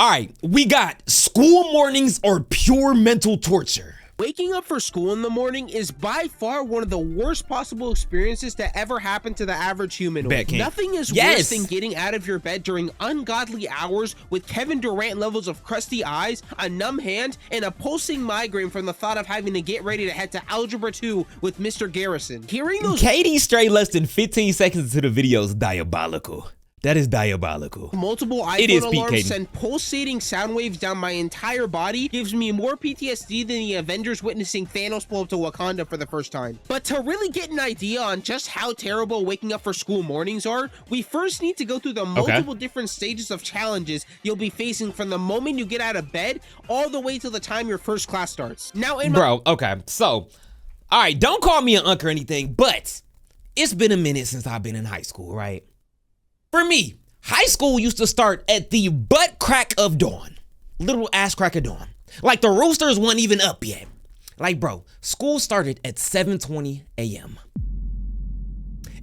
All right, we got school mornings are pure mental torture. Waking up for school in the morning is by far one of the worst possible experiences to ever happen to the average human. Nothing is worse than getting out of your bed during ungodly hours with Kevin Durant levels of crusty eyes, a numb hand, and a pulsing migraine from the thought of having to get ready to head to Algebra 2 with Mr. Garrison. Hearing those Katie strayed less than 15 seconds into the video is diabolical. That is diabolical. Multiple iPhone alarms send pulsating sound waves down my entire body gives me more PTSD than the Avengers witnessing Thanos pull up to Wakanda for the first time. But to really get an idea on just how terrible waking up for school mornings are, we first need to go through the multiple different stages of challenges you'll be facing from the moment you get out of bed all the way till the time your first class starts. Now, So, all right, don't call me an unk or anything, but it's been a minute since I've been in high school, right? For me, high school used to start at the butt crack of dawn. Little ass crack of dawn. Like the roosters weren't even up yet. Like, bro, school started at 7:20 a.m.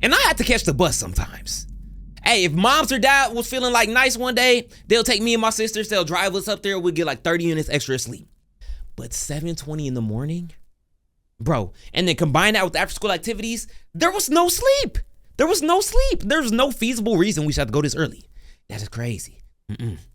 And I had to catch the bus sometimes. Hey, if moms or dad was feeling like nice one day, they'll take me and my sisters, they'll drive us up there, we'll get like 30 minutes extra sleep. But 7:20 in the morning? Bro, and then combine that with after school activities, there was no sleep. There was no sleep. There's no feasible reason we should have to go this early. That is crazy.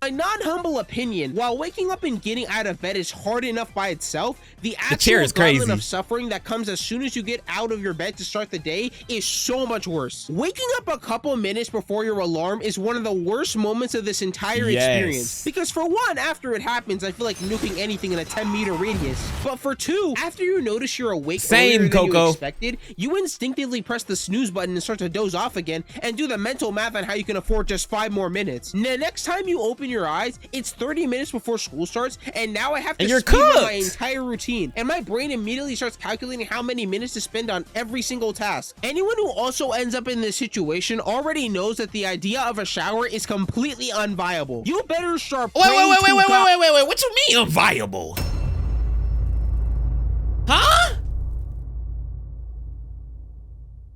My non-humble opinion, while waking up and getting out of bed is hard enough by itself, the actual gauntlet of suffering that comes as soon as you get out of your bed to start the day is so much worse. Waking up a couple minutes before your alarm is one of the worst moments of this entire experience. Because for one, after it happens, I feel like nuking anything in a 10-meter radius. But for two, after you notice you're awake earlier than you expected, you instinctively press the snooze button and start to doze off again and do the mental math on how you can afford just 5 more minutes. The next time you open your eyes, it's 30 minutes before school starts, and now I have to speed up my entire routine, and my brain immediately starts calculating how many minutes to spend on every single task. Anyone who also ends up in this situation already knows that the idea of a shower is completely unviable. You better start praying Wait, what you mean unviable? Huh?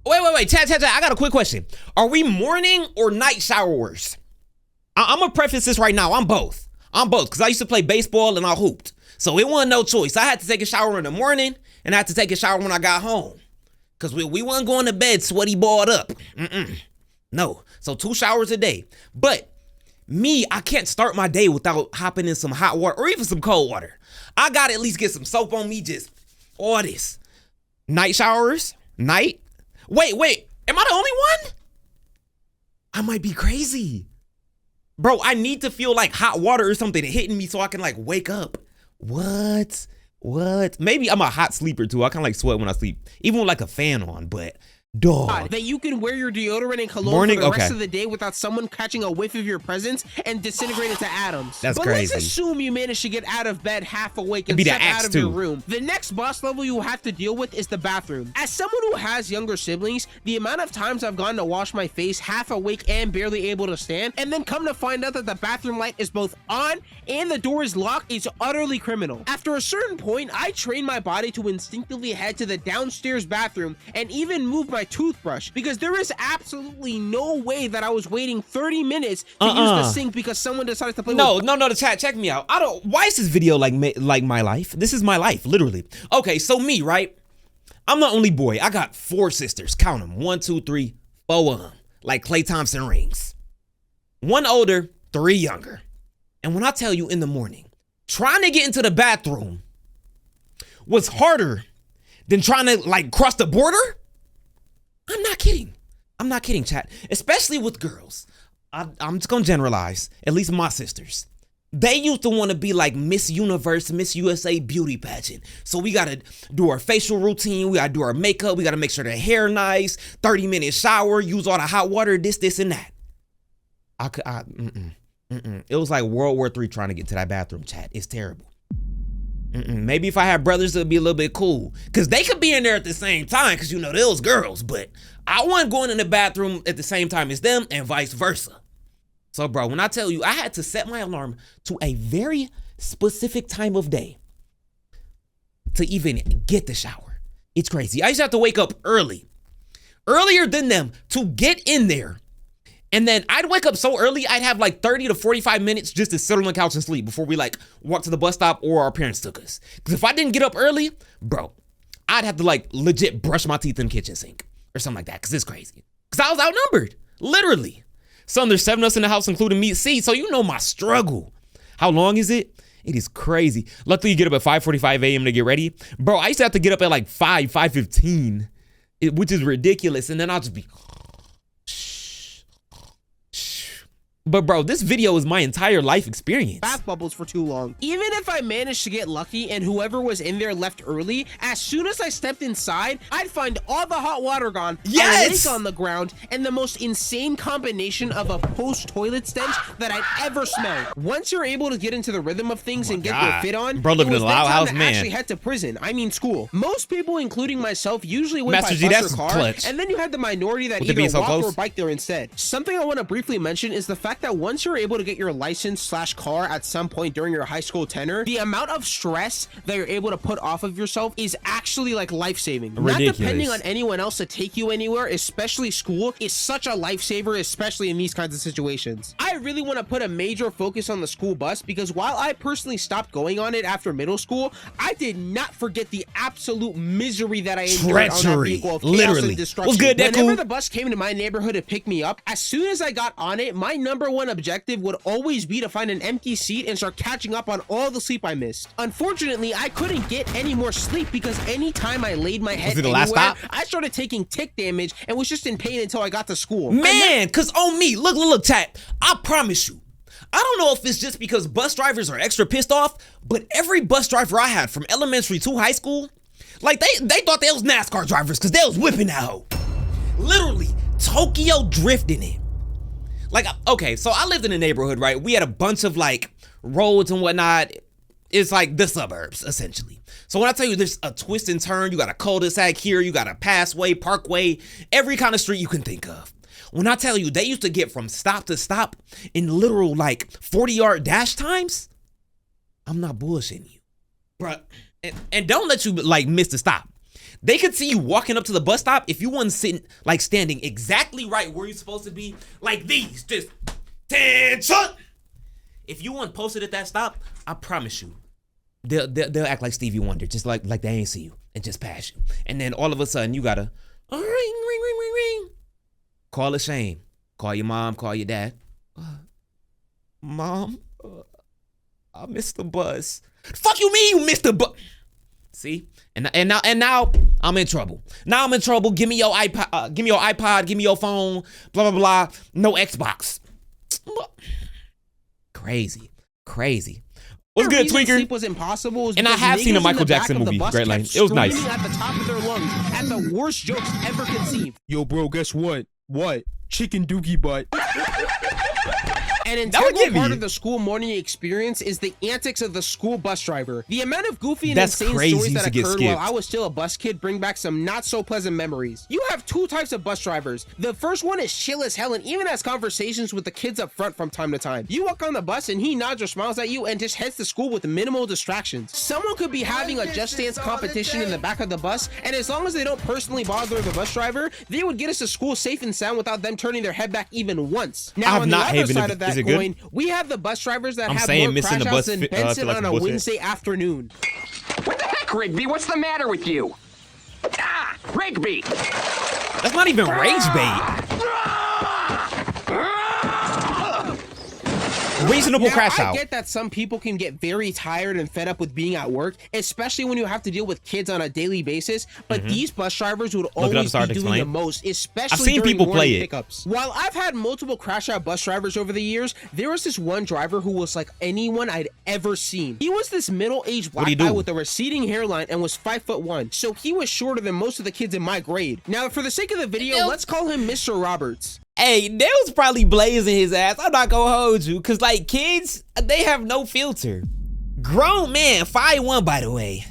Wait, chat, I got a quick question. Are we morning or night showerers? I'm gonna preface this right now. I'm both, because I used to play baseball and I hooped. So it wasn't no choice. I had to take a shower in the morning and I had to take a shower when I got home. Because we wasn't going to bed sweaty balled up. No, so 2 showers a day. But me, I can't start my day without hopping in some hot water or even some cold water. I gotta at least get some soap on me, just all this. Night showers, night. Wait, am I the only one? I might be crazy. Bro, I need to feel like hot water or something hitting me so I can like wake up. What? Maybe I'm a hot sleeper too. I kind of like sweat when I sleep, even with like a fan on, but dog. That you can wear your deodorant and cologne for the rest of the day without someone catching a whiff of your presence and disintegrate into atoms. That's crazy. Let's assume you managed to get out of bed half awake and step out of your room. The next boss level you will have to deal with is the bathroom. As someone who has younger siblings, the amount of times I've gone to wash my face half awake and barely able to stand, and then come to find out that the bathroom light is both on and the door is locked is utterly criminal. After a certain point, I train my body to instinctively head to the downstairs bathroom and even move my toothbrush, because there is absolutely no way that I was waiting 30 minutes to use the sink because someone decided to play No, the chat, check me out. Why is this video like my life? This is my life, literally. Okay, so me, right? I'm the only boy. I got 4 sisters. Count them. 1, 2, 3, 4 of them. Like Klay Thompson rings. 1 older, 3 younger. And when I tell you in the morning, trying to get into the bathroom was harder than trying to like cross the border. I'm not kidding, chat. Especially with girls. I'm just gonna generalize, at least my sisters. They used to want to be like Miss Universe, Miss USA beauty pageant. So we gotta do our facial routine, we gotta do our makeup, we gotta make sure their hair nice, 30-minute shower, use all the hot water, this, and that. It was like World War III trying to get to that bathroom, chat. It's terrible. Maybe if I had brothers, it'd be a little bit cool. Because they could be in there at the same time, because, you know, those girls. But I wasn't going in the bathroom at the same time as them and vice versa. So, bro, when I tell you, I had to set my alarm to a very specific time of day to even get the shower. It's crazy. I used to have to wake up earlier than them to get in there And then I'd wake up so early, I'd have like 30 to 45 minutes just to sit on the couch and sleep before we like walk to the bus stop or our parents took us. Because if I didn't get up early, bro, I'd have to like legit brush my teeth in the kitchen sink or something like that, because it's crazy. Because I was outnumbered, literally. Son, there's 7 of us in the house, including me. See, so you know my struggle. How long is it? It is crazy. Luckily, you get up at 5:45 a.m. to get ready. Bro, I used to have to get up at like 5:15, which is ridiculous. And then I'll just be... But bro, this video is my entire life experience. Bath bubbles for too long. Even if I managed to get lucky and whoever was in there left early, as soon as I stepped inside, I'd find all the hot water gone, yes! a lake on the ground, and the most insane combination of a post-toilet stench that I'd ever smelled. Once you're able to get into the rhythm of things and get your fit on, bro, living in a loud house, man. Actually head to prison. I mean school. Most people, including myself, usually went Master by G, bus that's or car, clutch. and then you had the minority that With either walk or bike there instead. Something I want to briefly mention is the fact that once you're able to get your license/car at some point during your high school tenure, the amount of stress that you're able to put off of yourself is actually like life-saving. Not depending on anyone else to take you anywhere, especially school, is such a lifesaver, especially in these kinds of situations. I really want to put a major focus on the school bus because while I personally stopped going on it after middle school, I did not forget the absolute misery that I endured on that vehicle of chaos and destruction. What's good, Whenever the bus came to my neighborhood to pick me up, as soon as I got on it, my number one objective would always be to find an empty seat and start catching up on all the sleep I missed. Unfortunately, I couldn't get any more sleep because anytime I laid my head anywhere, I started taking tick damage and was just in pain until I got to school. Man, cause on me, look, Tat, I promise you, I don't know if it's just because bus drivers are extra pissed off, but every bus driver I had from elementary to high school, like they thought they was NASCAR drivers because they was whipping that hoe. Literally, Tokyo drifting it. Like, okay, so I lived in a neighborhood, right? We had a bunch of like roads and whatnot. It's like the suburbs, essentially. So when I tell you there's a twist and turn, you got a cul-de-sac here, you got a passway, parkway, every kind of street you can think of. When I tell you they used to get from stop to stop in literal like 40-yard dash times, I'm not bullshitting you, bruh. And don't let you like miss the stop. They could see you walking up to the bus stop if you weren't sitting, like standing exactly right where you're supposed to be, like these, just tension. If you weren't posted at that stop, I promise you, they'll act like Stevie Wonder, just like they ain't see you and just pass you. And then all of a sudden you gotta ring, ring, ring, ring, ring. Call a shame. Call your mom, call your dad. Mom, I missed the bus. Fuck you mean you missed the bus? See? And now I'm in trouble. Now I'm in trouble. Give me your iPod, give me your phone, blah, blah, blah. No Xbox. Crazy. What's good, Tweaker? Sleep was impossible. And I have seen a Michael Jackson movie, Great Lane. It was nice. At the top of their lungs at the worst jokes ever conceived. Yo, bro, guess what? What? Chicken dookie butt. An integral part of the school morning experience is the antics of the school bus driver. The amount of goofy and insane stories that occurred while I was still a bus kid bring back some not so pleasant memories. You have two types of bus drivers. The first one is chill as hell and even has conversations with the kids up front from time to time. You walk on the bus and he nods or smiles at you and just heads to school with minimal distractions. Someone could be having a Just Dance competition in the back of the bus, and as long as they don't personally bother the bus driver, they would get us to school safe and sound without them turning their head back even once. Now on the other side of that coin, we have the bus drivers that have more crash outs than Benson on a Wednesday afternoon. What the heck, Rigby? What's the matter with you? Ah, Rigby! That's not even rage bait. Reasonable crash out. I get that some people can get very tired and fed up with being at work, especially when you have to deal with kids on a daily basis, but these bus drivers would always be doing the most, especially during morning pickups. While I've had multiple crash out bus drivers over the years, there was this one driver who was like anyone I'd ever seen. He was this middle-aged black guy with a receding hairline and was 5'1", so he was shorter than most of the kids in my grade. Now, for the sake of the video, let's call him Mr. Roberts. Hey, they was probably blazing his ass. I'm not gonna hold you, cause like kids, they have no filter. Grown man, 5'1", by the way.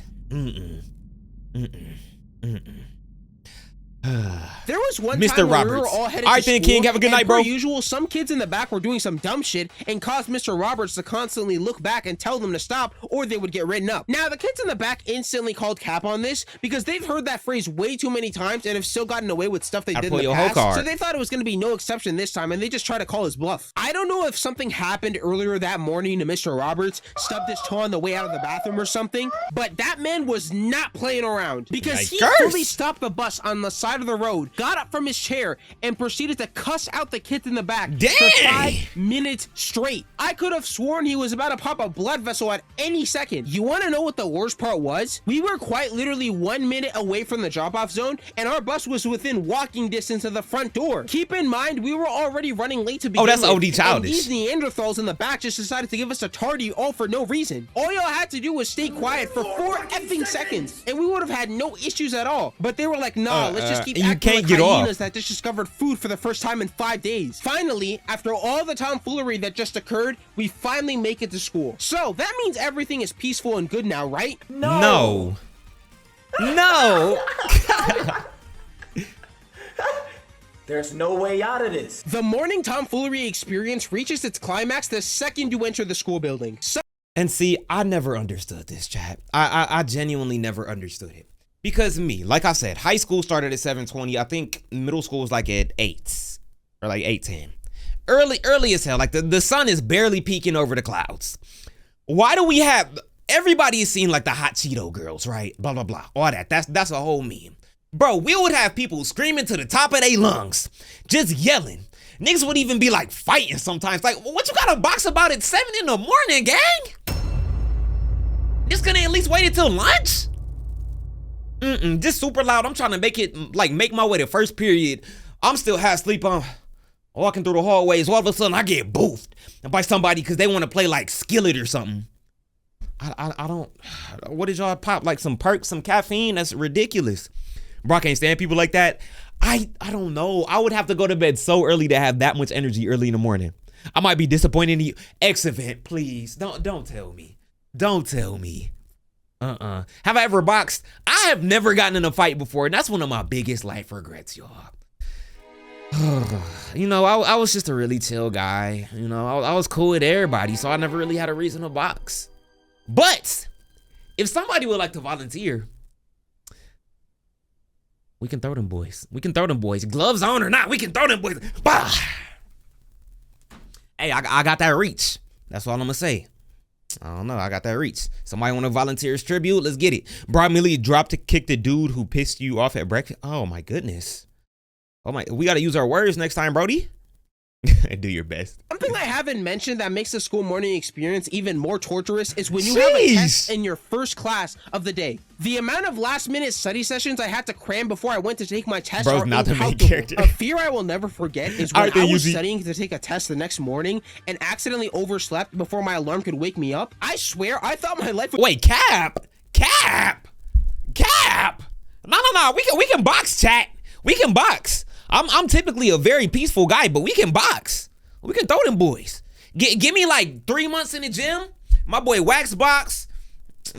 There was one Mr. time when we Roberts. were all headed All right, to then, school, King, have a good night, bro. Per usual, some kids in the back were doing some dumb shit and caused Mr. Roberts to constantly look back and tell them to stop or they would get written up. Now, the kids in the back instantly called cap on this because they've heard that phrase way too many times and have still gotten away with stuff they did in the past. So they thought it was going to be no exception this time and they just tried to call his bluff. I don't know if something happened earlier that morning to Mr. Roberts, stubbed his toe on the way out of the bathroom or something, but that man was not playing around because he fully stopped the bus on the side of the road, got up from his chair, and proceeded to cuss out the kids in the back for 5 minutes straight. I could have sworn he was about to pop a blood vessel at any second. You want to know what the worst part was? We were quite literally 1 minute away from the drop-off zone, and our bus was within walking distance of the front door. Keep in mind, we were already running late to begin with. Oh, that's OD childish. And these Neanderthals in the back just decided to give us a tardy all for no reason. All y'all had to do was stay quiet for 4 effing seconds, and we would have had no issues at all. But they were like, nah, let's just keep acting like hyenas that just discovered food for the first time in 5 days. Finally, after all the tomfoolery that just occurred, we finally make it to school. So that means everything is peaceful and good now, right? No. There's no way out of this. The morning tomfoolery experience reaches its climax the second you enter the school building. And see, I never understood this, chat. I genuinely never understood it. Because me, like I said, high school started at 7:20. I think middle school was like at 8 or like 8:10. Early as hell. Like the sun is barely peeking over the clouds. Why do we have, everybody is seeing like the hot Cheeto girls, right? Blah, blah, blah. All that. That's a whole meme. Bro, we would have people screaming to the top of their lungs, just yelling. Niggas would even be like fighting sometimes. Like, what you got a box about at 7 in the morning, gang? Just gonna at least wait until lunch? Just super loud. I'm trying to make my way to first period. I'm still half asleep. I'm walking through the hallways. All of a sudden, I get boofed by somebody because they want to play like Skillet or something. I don't. What did y'all pop? Like some perks, some caffeine? That's ridiculous. Bro, I can't stand people like that. I don't know. I would have to go to bed so early to have that much energy early in the morning. I might be disappointed in you. X event, please. Don't tell me. Don't tell me. Have I ever boxed? I have never gotten in a fight before, and that's one of my biggest life regrets, y'all. You know, I was just a really chill guy. You know, I was cool with everybody, so I never really had a reason to box. But if somebody would like to volunteer, we can throw them boys. We can throw them boys. Gloves on or not, we can throw them boys. Bah! Hey, I got that reach. That's all I'm gonna say. I don't know. I got that reach. Somebody want to volunteer as tribute? Let's get it. Bro, Millie dropped to kick the dude who pissed you off at breakfast. Oh my goodness. Oh my, we got to use our words next time, Brody. Do your best. Something I haven't mentioned that makes the school morning experience even more torturous is when you have a test in your first class of the day. The amount of last-minute study sessions I had to cram before I went to take my test are not the main incalculable. character. A fear I will never forget is when I was studying to take a test the next morning and accidentally overslept before my alarm could wake me up. I swear, I thought my life would— Wait, Cap! No. We can box, chat. We can box. I'm typically a very peaceful guy, but we can box. We can throw them boys. Give me like 3 months in the gym. My boy wax box.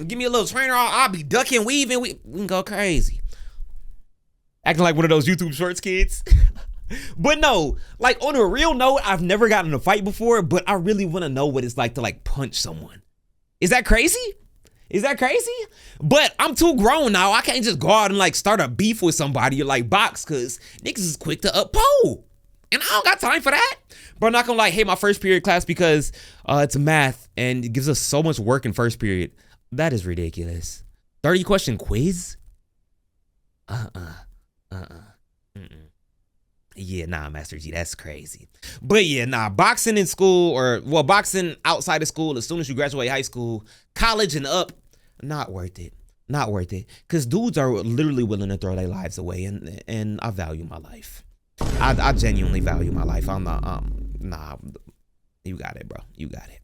Give me a little trainer. I'll be ducking, weaving. We can go crazy. Acting like one of those YouTube Shorts kids. But no, like on a real note, I've never gotten in a fight before, but I really want to know what it's like to like punch someone. Is that crazy? Is that crazy? But I'm too grown now. I can't just go out and like start a beef with somebody or like box because niggas is quick to uphold. And I don't got time for that. Bro, I'm not gonna like hate my first period class because it's math and it gives us so much work in first period. That is ridiculous. 30 question quiz? Yeah, nah, Master G, that's crazy. But yeah, nah, boxing in school boxing outside of school as soon as you graduate high school, college and up, not worth it. Not worth it. Because dudes are literally willing to throw their lives away and I value my life. I genuinely value my life. I'm not, nah, you got it, bro. You got it.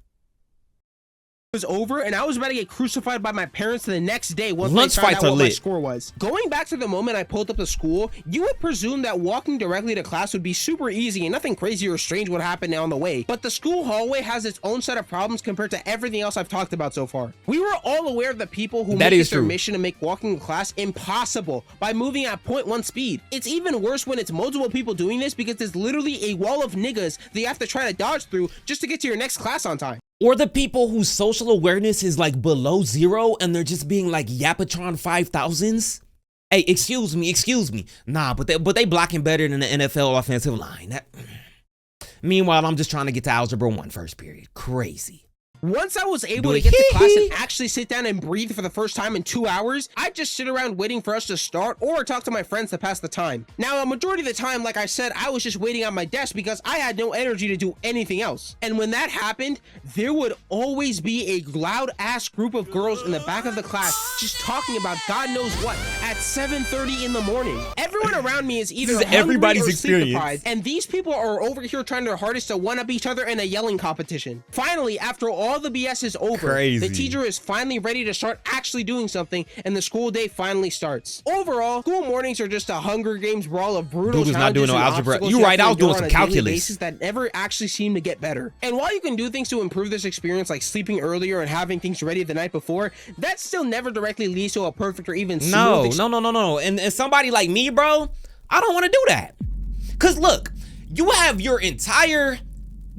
was over and I was about to get crucified by my parents the next day once lunch they found fights out are what my lit. score was. Going back to the moment I pulled up to school, you would presume that walking directly to class would be super easy and nothing crazy or strange would happen on the way. But the school hallway has its own set of problems compared to everything else I've talked about so far. We were all aware of the people who make it their mission to make walking to class impossible by moving at 0.1 speed. It's even worse when it's multiple people doing this because there's literally a wall of niggas that you have to try to dodge through just to get to your next class on time. Or the people whose social awareness is like below 0 and they're just being like Yapatron 5000s. Hey, excuse me. Nah, but they blocking better than the NFL offensive line. Meanwhile, I'm just trying to get to Algebra 1 first period. Crazy. Once I was able to get to class and actually sit down and breathe for the first time in 2 hours, I'd just sit around waiting for us to start or talk to my friends to pass the time. Now, a majority of the time, like I said, I was just waiting on my desk because I had no energy to do anything else. And when that happened, there would always be a loud-ass group of girls in the back of the class just talking about God knows what at 7:30 in the morning. Everyone around me is either everybody's experience, and these people are over here trying their hardest to one-up each other in a yelling competition. Finally, after all the BS is over, the teacher is finally ready to start actually doing something, and the school day finally starts. Overall, school mornings are just a Hunger Games brawl of brutal challenges not doing no algebra. You're right, I was doing some calculus that never actually seem to get better. And while you can do things to improve this experience, like sleeping earlier and having things ready the night before, that still never directly leads to a perfect or even smooth experience. No. And somebody like me, bro, I don't want to do that. Cause look, you have your entire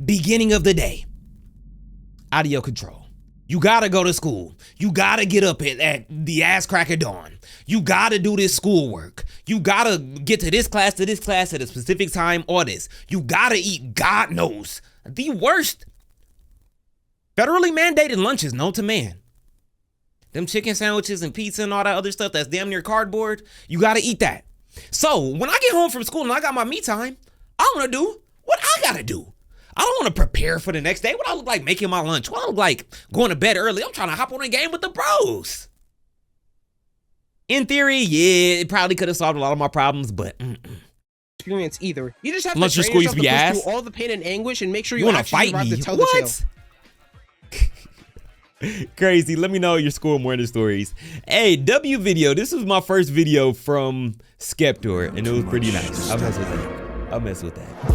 beginning of the day out of your control. You gotta go to school. You gotta get up at the ass crack of dawn. You gotta do this schoolwork. You gotta get to this class at a specific time or this. You gotta eat, God knows, the worst federally mandated lunches known to man. Them chicken sandwiches and pizza and all that other stuff that's damn near cardboard. You gotta eat that. So when I get home from school and I got my me time, I wanna do what I gotta do. I don't want to prepare for the next day. What I look like making my lunch? What I look like going to bed early? I'm trying to hop on a game with the bros. In theory, yeah, it probably could have solved a lot of my problems, but experience either. You just have unless to your school used to be push ass. through all the pain and anguish and make sure you want to actually fight me. To tell the tale. Crazy. Let me know your school morning stories. Hey, W video. This was my first video from Sceptor, and it was pretty nice. I'll mess with that.